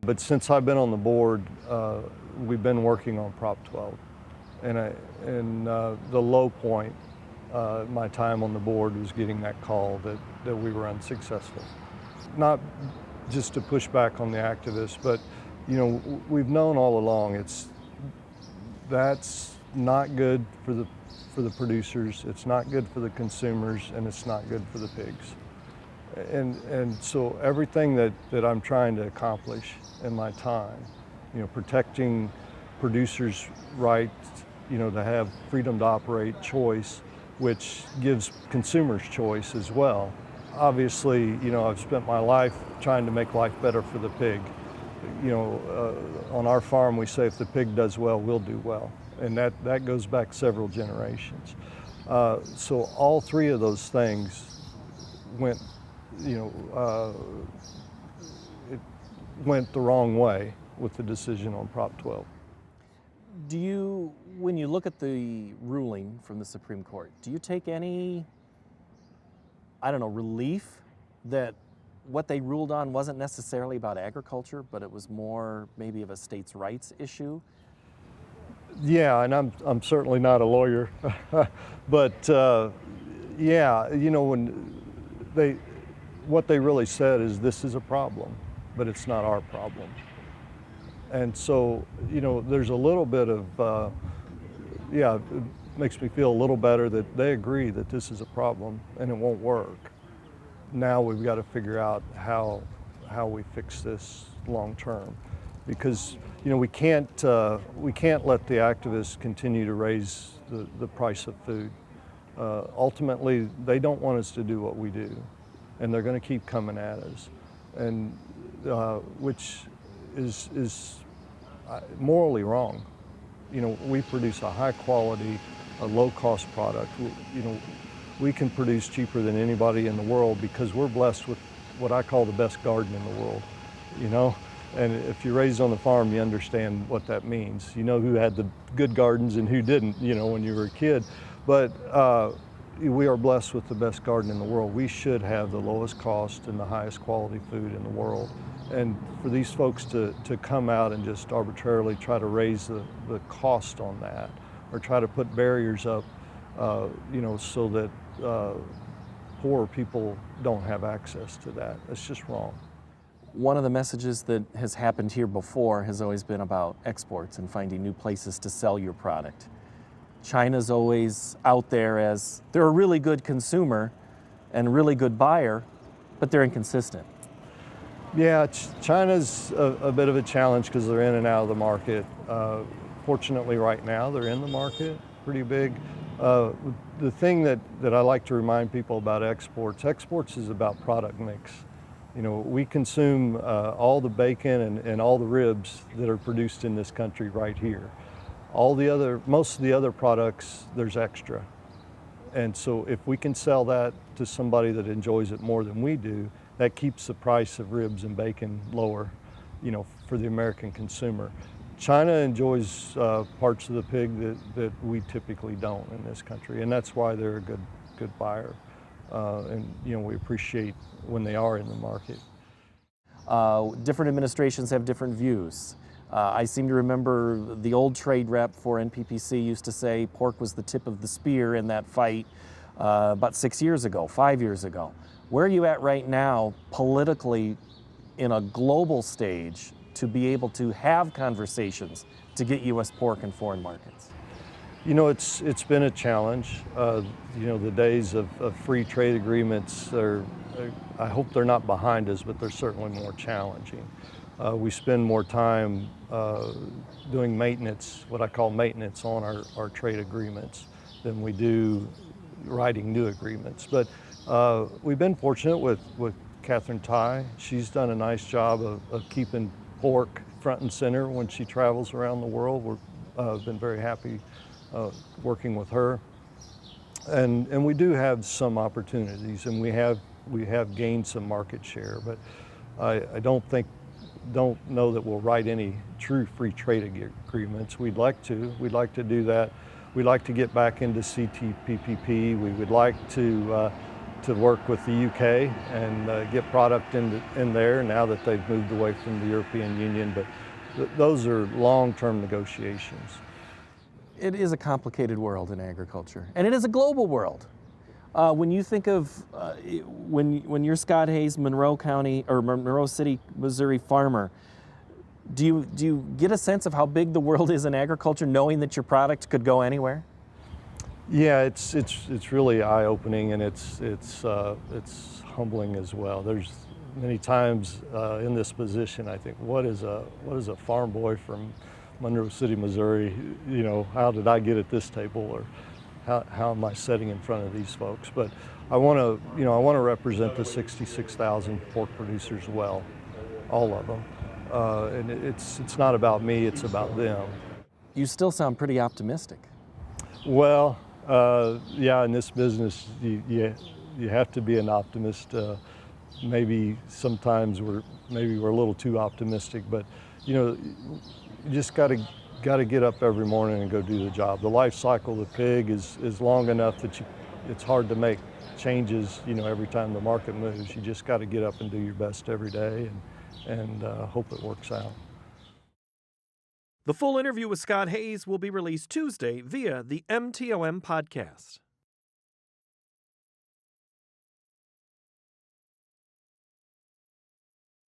But since I've been on the board, we've been working on Prop 12. And the low point, my time on the board was getting that call that we were unsuccessful. Not just to push back on the activists, but we've known all along that's not good for the producers, it's not good for the consumers, and it's not good for the pigs. And so everything that I'm trying to accomplish in my time, protecting producers' right, to have freedom to operate, choice, which gives consumers choice as well. Obviously, I've spent my life trying to make life better for the pig. On our farm we say if the pig does well, we'll do well. And that goes back several generations. So all three of those things went, it went the wrong way with the decision on Prop 12. When you look at the ruling from the Supreme Court, do you take any, relief that what they ruled on wasn't necessarily about agriculture, but it was more maybe of a states' rights issue? Yeah, and I'm certainly not a lawyer, but yeah, what they really said is this is a problem, but it's not our problem. And so, there's a little bit of, yeah, it makes me feel a little better that they agree that this is a problem and it won't work. Now we've got to figure out how we fix this long term, because we can't let the activists continue to raise the price of food. Ultimately, they don't want us to do what we do, and they're going to keep coming at us, and which is morally wrong. We produce a high quality, a low cost product. We can produce cheaper than anybody in the world because we're blessed with what I call the best garden in the world, And if you're raised on the farm, you understand what that means. You know who had the good gardens and who didn't, when you were a kid. But we are blessed with the best garden in the world. We should have the lowest cost and the highest quality food in the world. And for these folks to come out and just arbitrarily try to raise the cost on that, or try to put barriers up, so that poor people don't have access to that, it's just wrong. One of the messages that has happened here before has always been about exports and finding new places to sell your product. China's always out there as they're a really good consumer and a really good buyer, but they're inconsistent. Yeah, China's a bit of a challenge because they're in and out of the market. Fortunately, right now, they're in the market pretty big. The thing that I like to remind people about exports is about product mix. We consume all the bacon and all the ribs that are produced in this country right here. Most of the other products, there's extra. And so if we can sell that to somebody that enjoys it more than we do, that keeps the price of ribs and bacon lower, for the American consumer. China enjoys parts of the pig that we typically don't in this country, and that's why they're a good buyer. And we appreciate when they are in the market. Different administrations have different views. I seem to remember the old trade rep for NPPC used to say pork was the tip of the spear in that fight about 6 years ago, 5 years ago. Where are you at right now politically in a global stage to be able to have conversations to get U.S. pork in foreign markets? It's been a challenge. The days of free trade agreements I hope they're not behind us, but they're certainly more challenging. We spend more time doing maintenance, what I call maintenance, on our trade agreements than we do writing new agreements. But we've been fortunate with Catherine Tai. She's done a nice job of keeping pork front and center when she travels around the world. We've been very happy working with her. And we do have some opportunities, and we have gained some market share, but I don't know that we'll write any true free trade agreements. We'd like to do that. We'd like to get back into CTPPP. We would like to to work with the UK and get product in there now that they've moved away from the European Union. But those are long-term negotiations. It is a complicated world in agriculture, and it is a global world. When you think of when you're Scott Hayes, Monroe County or Monroe City, Missouri farmer, do you get a sense of how big the world is in agriculture, knowing that your product could go anywhere? Yeah, it's really eye-opening, and it's humbling as well. There's many times in this position I think, what is a farm boy from Monroe City, Missouri? You know, how did I get at this table, or how am I sitting in front of these folks? But I want to represent the 66,000 pork producers well, all of them, and it's not about me, it's about them. You still sound pretty optimistic. Well, yeah, in this business, you have to be an optimist. Maybe sometimes we're a little too optimistic, but you know, you just got to get up every morning and go do the job. The life cycle of the pig is long enough that it's hard to make changes, you know, every time the market moves. You just got to get up and do your best every day and hope it works out. The full interview with Scott Hayes will be released Tuesday via the MTOM podcast.